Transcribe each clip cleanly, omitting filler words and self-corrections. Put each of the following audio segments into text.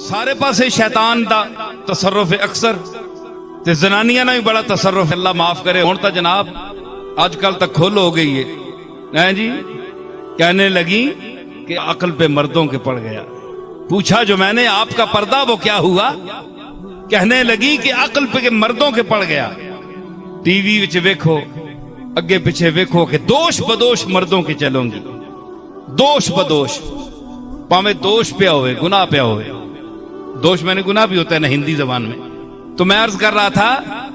سارے پاسے شیطان دا تصرف اکثر تے زنانیاں نہ بھی بڑا تصرف، اللہ معاف کرے. ہن تا جناب آج کل تک کھول ہو گئی ہے جی. کہنے لگی کہ عقل پہ مردوں کے پڑ گیا. پوچھا جو میں نے آپ کا پردہ وہ کیا ہوا؟ کہنے لگی کہ عقل پہ مردوں کے پڑ گیا. ٹی وی وچ ویکھو، اگے پیچھے ویکھو کہ دوش بدوش مردوں کی چلوں گی. دوش بدوش، پاویں دوش پیا ہوئے، گناہ پیا ہوئے. دوش میں نے گناہ بھی ہوتا ہے نا ہندی زبان میں. تو میں عرض کر رہا تھا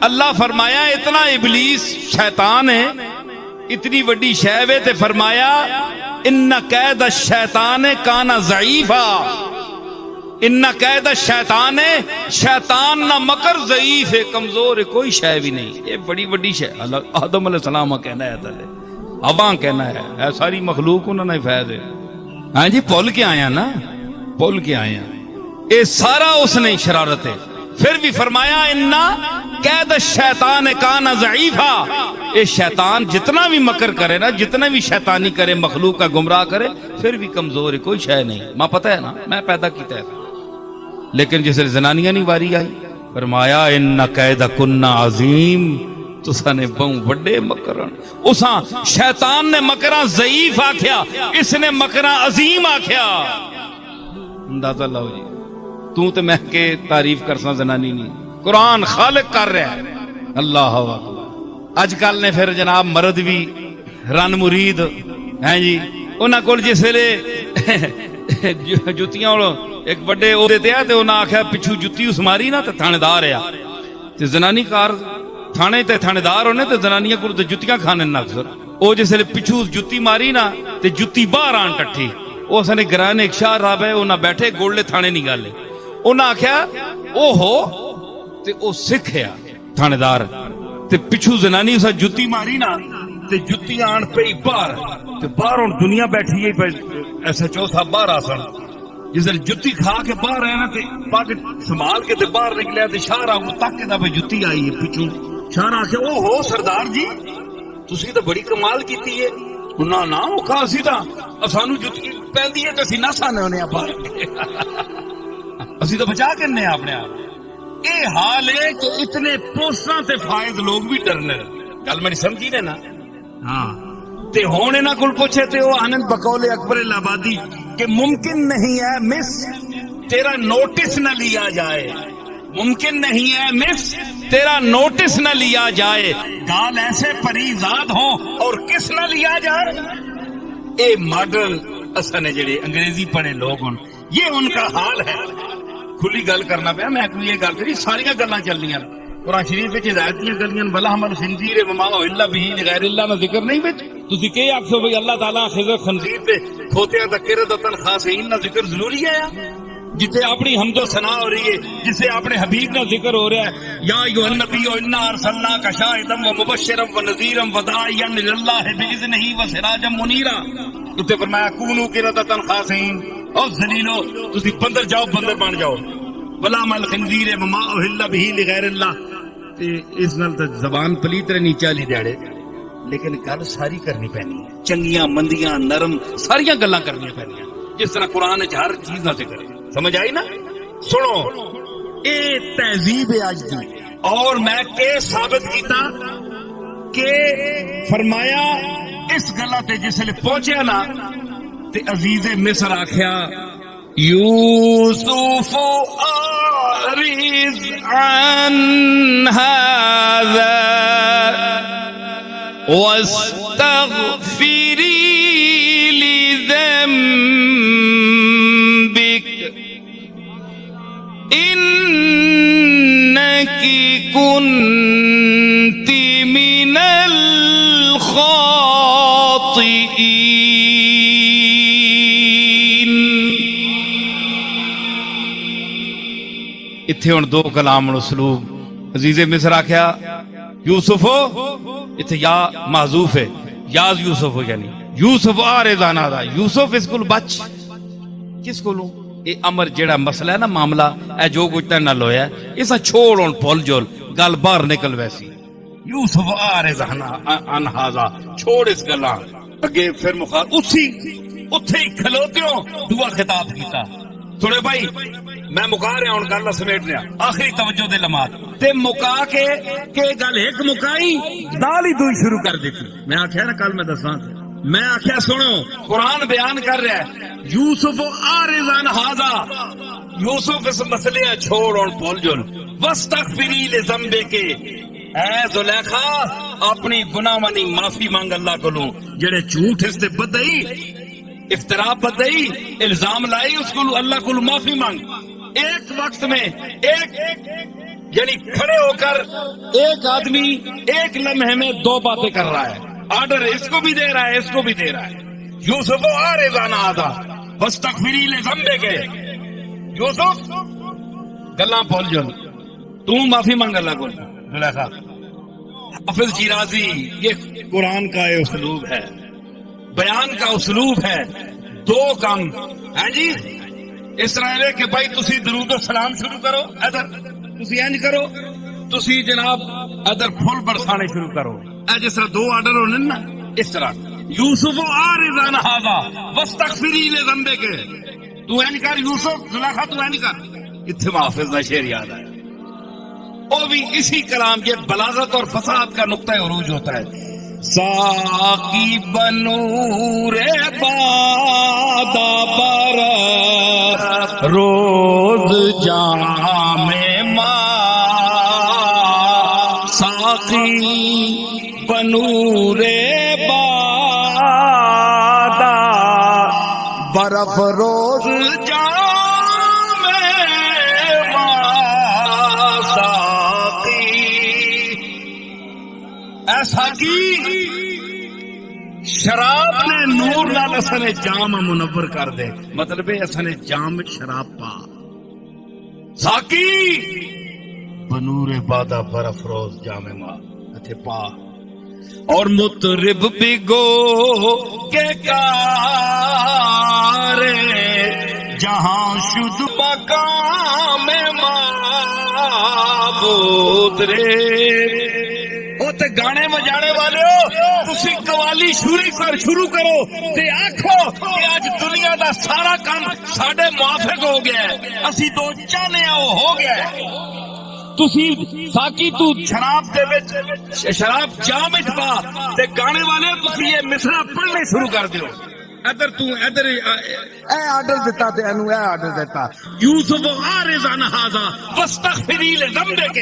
اللہ فرمایا اتنا ابلیس شیطان ہے، اتنی بڑی شے ہے، تے فرمایا ان قید الشیطان کان ضعیفا. ان قید الشیطان، شیطان نہ مکر ضعیف ہے، کمزور ہے، کوئی شے بھی نہیں. یہ بڑی بڑی شے آدم علیہ السلام کا کہنا ہے، تلے اباں کہنا ہے، ساری مخلوق انہوں نے فیض ہے. ہاں جی پول کے آیا نا، پول کے آیا. یہ سارا اس نے شرارت ہے. پھر بھی فرمایا انا قید الشیطان کان ضعیفا. یہ شیطان جتنا بھی مکر کرے نا، جتنا بھی شیطانی کرے، مخلوق کا گمراہ کرے، پھر بھی کمزور ہے، کوئی شے نہیں. ماں پتہ ہے نا میں پیدا کیتا ہے. لیکن جس زنانیاں نہیں واری آئی، فرمایا ان قید کن عظیم، تساں نے بہوں بڑے مکرن. اساں شیطان نے مکراں ضعیف آکھیا، اس نے مکراں عظیم آکھیا. اندازہ لاؤ جی. تو تے میں کے تعریف کرساں زنانی نہیں، قرآن خالق کر رہا ہے. اللہ اکبر. اج کل نے پھر جناب مرد بھی رن مرید ہیں جی. انہاں کول جس ویلے جتیاں ایک بڑے عہدے تے تے انہاں آکھیا پچھو جتی اس ماری نا تے تھانے دار ہے تے زنانی کار تھانے تے تھانے دار ہونے تے زنانیاں کول تے جتیاں کھانے نہ اکثر. او جس ویلے پچھو جتی ماری نا تے جتی باہر آن ٹٹھی. او سنے گران ایک شاہ راب ہے، انہاں بیٹھے گولڈے تھانے نہیں گالے. انہاں آکھیا او ہو تے او سکھیا تھانے دار تے پچھو زنانی اسا جتی ماری نا تے جتی آن پئی باہر تے باہر ہن دنیا بیٹھی ہے پہ ایسا چوتھا باہر آسن. جس دن جتی کھا کے باہر آیا نا تے پاک سنبھال کے تے باہر نکلیا تے شاہ وہ تک کے دا پہ جتی آئی ہے پچھو. شاہ آکھیا او ہو سردار جی تسی تے بڑی کمال کیتی ہے. نہ نہ او کھا سی تا اسانو جتی پہندی ہے تے اسی نہ سانے ہونے باہر اسی تو بچا کرنے اپنے آپ. اے حال ہے کہ اتنے پوسٹاں تے فائد لوگ بھی ڈرنے. گل میری سمجھی نے نا؟ ہاں. تے ہون انہاں کول پوچھے تے او آنند بقول اکبر الہآبادی کہ ممکن نہیں ہے مس تیرا نوٹس نہ لیا جائے. ممکن نہیں ہے مس تیرا نوٹس نہ لیا جائے. گال ایسے پریزاد ہوں اور کس نہ لیا جائے. اے ماڈل اصل نے جڑے انگریزی پڑھے لوگ ہوں یہ ان کا حال ہے. کھلی گل کرنا پیا میں کوئی یہ گل کری ساری گلاں چلنیاں. قرآن شریف وچ ہدایت دیاں گلیاں بلا حمل خنزیر وما الا به لغیر اللہ نہ ذکر نہیں وچ. تسی کہ آکھو بھئی اللہ تعالیٰ خضر خنزیر تے کھوتیاں دا قردتن خاصین نہ ذکر ضروری ہے. جسے اپنی حمد و ثنا ہو رہی ہے، جسے اپنے حبیب کا ذکر ہو رہا ہے. یا ایھا النبی انا ارسلناک شاہدا ومبشرا ونذیرا وداعیا الی اللہ باذنہ وسراجا منیرا. تے فرمایا کونوا قردۃ خاصین. او ذلیلو تسی بندر جاؤ، بندر بن جاؤ. ولا مل خنزیر وما اہل به لغیر اللہ. تے اس نال تے زبان پلیت رہنی چالی دیڑے، لیکن گل ساری کرنی پینی ہے. چنگیاں مندیاں نرم ساریاں گلاں کرنی پینیاں جس طرح قرآن وچ ہر چیز نہ ذکر ہے. سمجھ آئی نا؟ سنو اے تہذیب ہے آج دی. اور میں کہ ثابت کیتا کہ فرمایا اس گلا تے جس لے پہنچیا نا تے عزیز مصر آکھیا یوسف اعرض عن هذا واستغفری لذنبک انکی کنت من الخاطئین. اتھے ہن دو کلام اسلوب. عزیز مصر آکھیا یوسف اتھے یا معذوف ہے، یاز یوسف یعنی یوسف آرزانہ دا. یوسف اس کو بچ کس کو لوں؟ اے امر جیڑا مسئلہ ہے نا معاملہ اے جو کچھ نہ لویا اسا چھوڑ ہن پھول جول گل باہر نکل. ویسی یوسف آرزانہ ان ہذا چھوڑ اس گلاں اگے. پھر اسی اتھے ہی کھلوتیوں دعا خطاب کیتا. تھوڑے بھائی میں مکا رہا ہوں گل سمیٹ رہا آخری توجہ دے لمحات تے مکا کے گل ایک مکائی نال ہی دوئی شروع کر دیتی میں آخیا نا کل میں دساں میں آخیا سنو قرآن بیان کر رہا ہے یوسف عارض عن ھذا یوسف اس مسئلے چھوڑ اور بھول جل واستغفری لذنبک اے زلیخا اپنی گناہ وانی معافی مانگ اللہ کو لوں جڑے جھوٹ اس تے بدئی افترا بدئی الزام لائی اس کو اللہ کو معافی مانگ ایک وقت میں ایک یعنی کھڑے ہو کر ایک آدمی ایک لمحے میں دو باتیں کر رہا ہے آرڈر اس کو بھی دے رہا ہے اس کو بھی دے رہا ہے یوسف عارض عن ھذا واستغفری لذنبک یوسف گلاں بھول جل تو معافی مانگ اللہ کو زلیخا حافظ شیرازی یہ قرآن کا یہ اسلوب ہے بیان کا اسلوب ہے دو کام ہے جی اس طرح ہے کہ بھائی تسی درود و سلام شروع کرو ادھر تسی انج کرو تسی جناب ادھر پھول برسانے شروع کرو اے جس طرح دو آرڈر ہونے نا اس طرح یوسف عارض عن ھذا واستغفری لذنبک تو انج کر یوسف زلیخا تو انج کر اتنے محافظ کا شعر یاد ہے وہ بھی اسی کلام یہ بلاغت اور فصاحت کا نقطہ عروج ہوتا ہے ساقی بنور بادا بر روز جام ماں ساقی بنور بادا برف روز جام ماں ساقی ایسا کی شراب نے نور نال اسنے جام منور کر دے مطلب ہے اسنے جام شراب پا ساقی بنور بادا برف روز جام ماں اتھے پا اور مطرب بگو کے کارے جہاں شد مقام معبود رے تے گانے بجانے والے ہو تسی قوالی شروع کرو تے آکھو کہ آج دنیا دا سارا کام ساڈے موافق ہو گیا ہے اسی تو چاہنے وہ ہو گیا ہے تسی ساقی تو شراب دے وچ شراب جام وچ پا تے گانے والے تسی یہ مصرع پڑھنے شروع کر دیو ادھر تو ادھر اے آرڈر دیتا تے انو اے آرڈر دیتا یوسف عارض عن ھذا واستغفری لذنبک